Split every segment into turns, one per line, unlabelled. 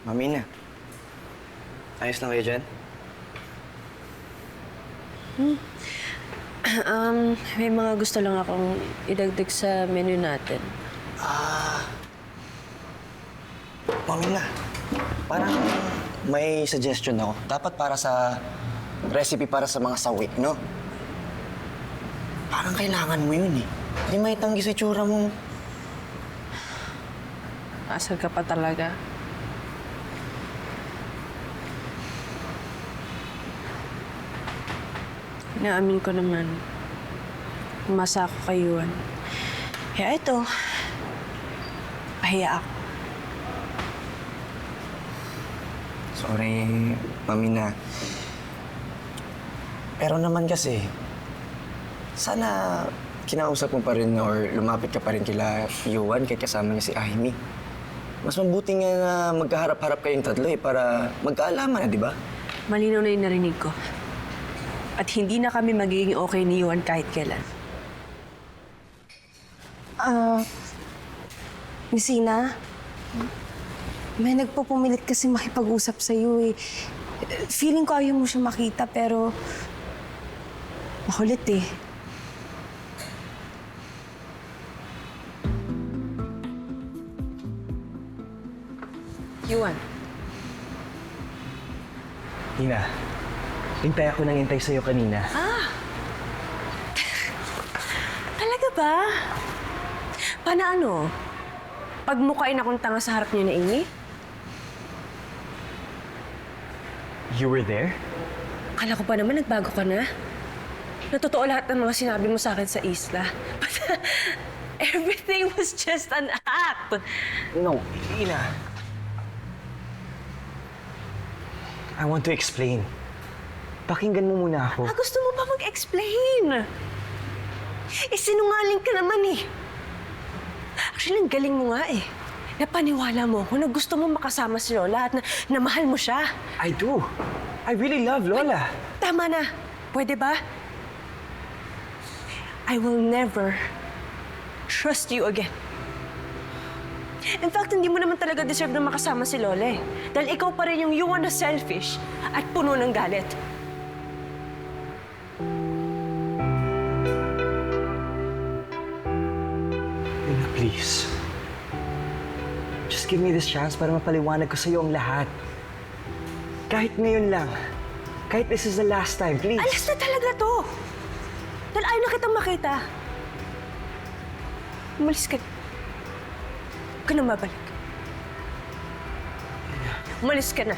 Mami na. Ayos lang kayo dyan?
May mga gusto lang akong idagdag sa menu natin.
Mami na. Parang may suggestion ako. Dapat para sa recipe para sa mga sawi, no? Parang kailangan mo yun eh. Hindi may tanggi sa tsura mo.
Asal ka pa talaga. Inaamin ko naman. Umasa ako kay Yuan. Kaya ito, pahiya ako.
Sorry, Mami na. Pero naman kasi, sana kinausap mo pa rin or lumapit ka pa rin kila Yuan kahit kasama niya si Amy. Mas mabuti nga na magkaharap-harap kayong tatlo eh para magkaalaman na, di ba?
Malinaw na yung narinig ko. At hindi na kami magiging okay ni Yuan kahit kailan.
Miss Ina, may nagpupumilit kasi makipag-usap sa'yo eh. Feeling ko ayaw mo siya makita pero makulit eh.
Yuan,
Ina, hintay ako nang hintay sa'yo kanina.
talaga ba? Paano ano? Pagmukain akong tanga sa harap niyo na Amy?
You were there?
Akala ko pa naman nagbago ka na. Natotoo lahat ng mga sinabi mo sa akin sa isla. But everything was just an act.
No, Ina. I want to explain. Pakinggan mo muna ako.
Gusto mo pa mag-explain? Sinungaling ka naman eh. Actually, ang galing mo nga eh. Napaniwala mo ako na gusto mo makasama si Lola at na mahal mo siya.
I do. I really love Lola.
Tama na. Pwede ba? I will never trust you again. In fact, hindi mo naman talaga deserve na makasama si Lola eh. Dahil ikaw pa rin yung Yuan na selfish at puno ng galit.
Ina, please. Just give me this chance para mapaliwanag ko sa'yo ang lahat. Kahit ngayon lang. Kahit this is the last time, please.
Alas na talaga to! Dahil ayaw na kitang makita. Umalis ka. Huwag ka na mabalik. Umalis ka na.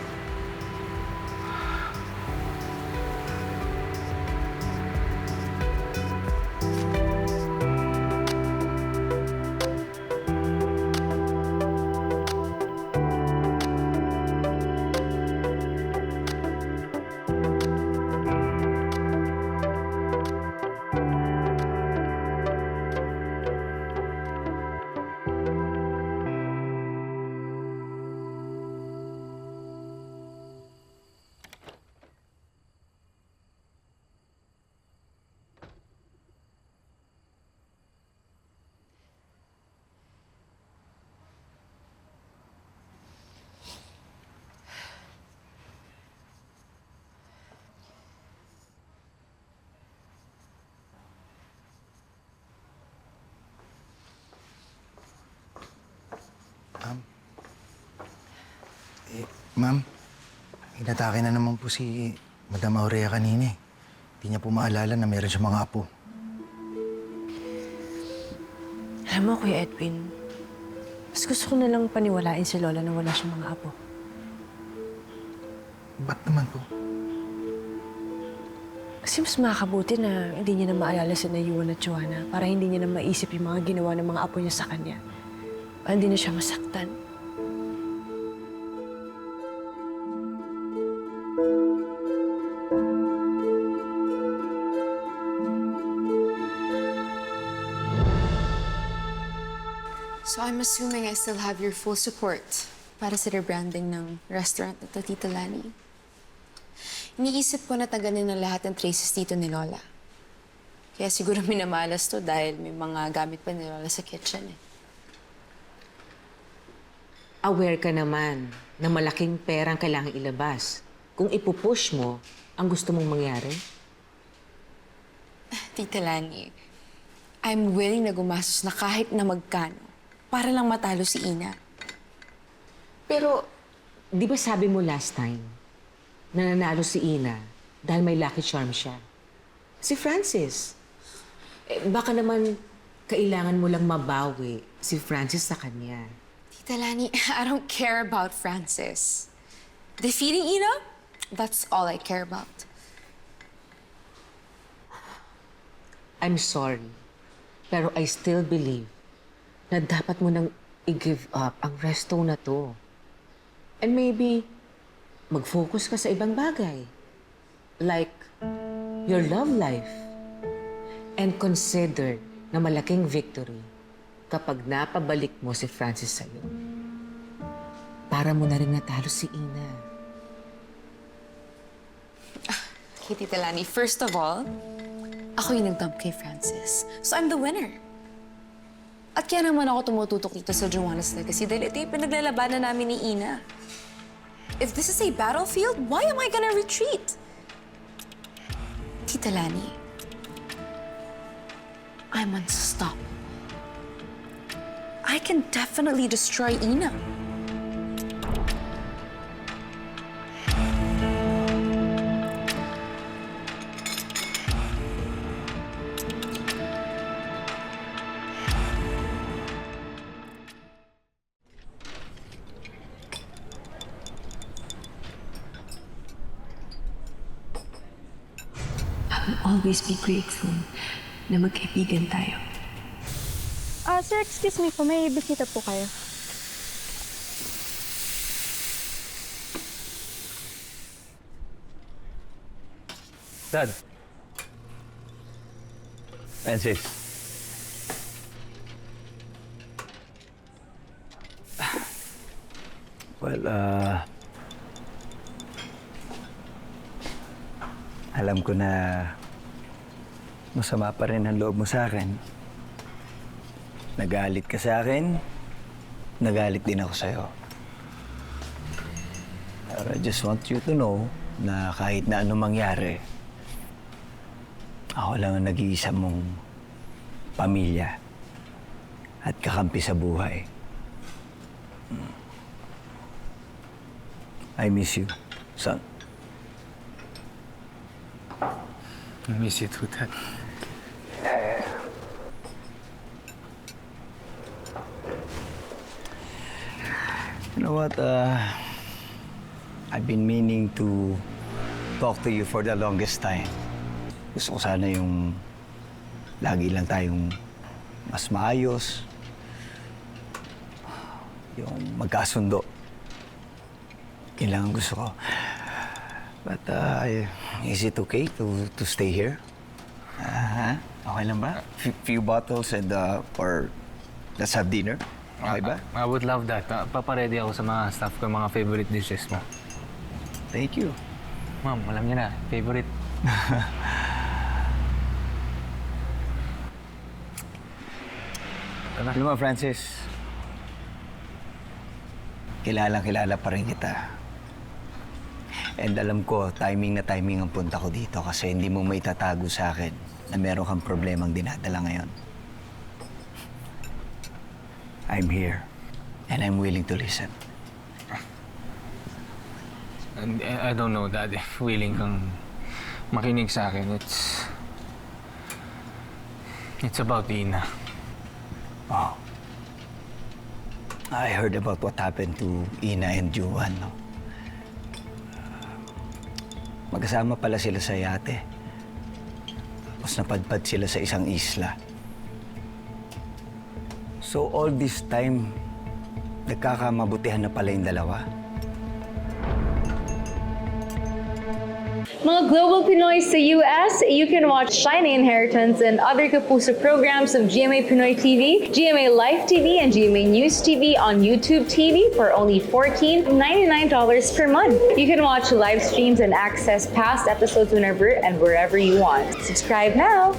Ma'am, inatake na naman po si Madam Aurea kanina eh. Hindi niya po maalala na meron siya mga apo.
Alam mo, Kuya Edwin, mas gusto ko na lang paniwalain si Lola na wala siyang mga apo.
Ba't naman po?
Kasi mas makakabuti na hindi niya na maalala si Yuan at Joanna para hindi niya na maisip yung mga ginawa ng mga apo niya sa kanya. Para hindi na siya masaktan.
So I'm assuming I still have your full support para sa rebranding ng restaurant at Tita Lani. Iniisip ko na taganin na lahat ng traces dito ni Lola. Kaya siguro minamalas to dahil may mga gamit pa ni Lola sa kitchen eh.
Aware ka naman na malaking perang kailangan ilabas kung ipupush mo ang gusto mong mangyari?
Tita Lani, I'm willing na gumastos na kahit na magkano para lang matalo si Ina.
Pero, di ba sabi mo last time na nanalo si Ina dahil may lucky charm siya? Si Francis. Baka naman kailangan mo lang mabawi si Francis sa kanya.
Tita Lani, I don't care about Francis. Defeating Ina, that's all I care about.
I'm sorry, pero I still believe na dapat mo nang i-give up ang resto na to. And maybe, mag-focus ka sa ibang bagay. Like, your love life. And consider na malaking victory kapag napabalik mo si Francis sa'yo. Para mo na rin natalo si Ina.
Okay, Tita Lani, first of all, ako yung nag-dump kay Francis. So I'm the winner. At kaya naman ako tumututok dito sa Joanna's Legacy dahil ito yung pinaglalabanan namin ni Ina. If this is a battlefield, why am I gonna retreat? Tita Lani, I'm unstoppable. I can definitely destroy Ina.
Always be grateful na magkaibigan tayo.
Sir, excuse me po. May bisita po kayo.
Dad. Francis. Well, alam ko na masama pa rin ang loob mo sa akin. Nagalit ka sa akin, nagalit din ako sa'yo. Pero I just want you to know na kahit na anong mangyari, ako lang ang nag-iisa mong pamilya at kakampi sa buhay. I miss you, son.
I miss you too, Dad.
You know what? I've been meaning to talk to you for the longest time. Gusto ko sana yung lagi lang tayong mas maayos, yung magkasundo. Yun lang ang gusto ko. But, is it okay to stay here? Okay lang ba? Few bottles and, or let's have dinner? Okay ba?
I would love that. Paparedy ako sa mga staff ko, mga favorite dishes mo.
Thank you.
Ma'am, alam niyo na, favorite.
Alam mo, Francis, kilala pa rin kita. And alam ko, timing na timing ang punta ko dito kasi hindi mo maitatago sa akin na meron kang problemang dinadala ngayon. I'm here, and I'm willing to listen.
And I don't know, Dad, if willing kang makinig sa akin. It's about Ina.
Oh. I heard about what happened to Ina and Juan, no? Magkasama pala sila sa yate. Tapos napadpad sila sa isang isla. So all this time, nagkakamabutihan na pala yung dalawa.
Mga Global Pinoy sa US, you can watch Shiny Inheritance and other Kapuso programs of GMA Pinoy TV, GMA Live TV, and GMA News TV on YouTube TV for only $14.99 per month. You can watch live streams and access past episodes whenever and wherever you want. Subscribe now!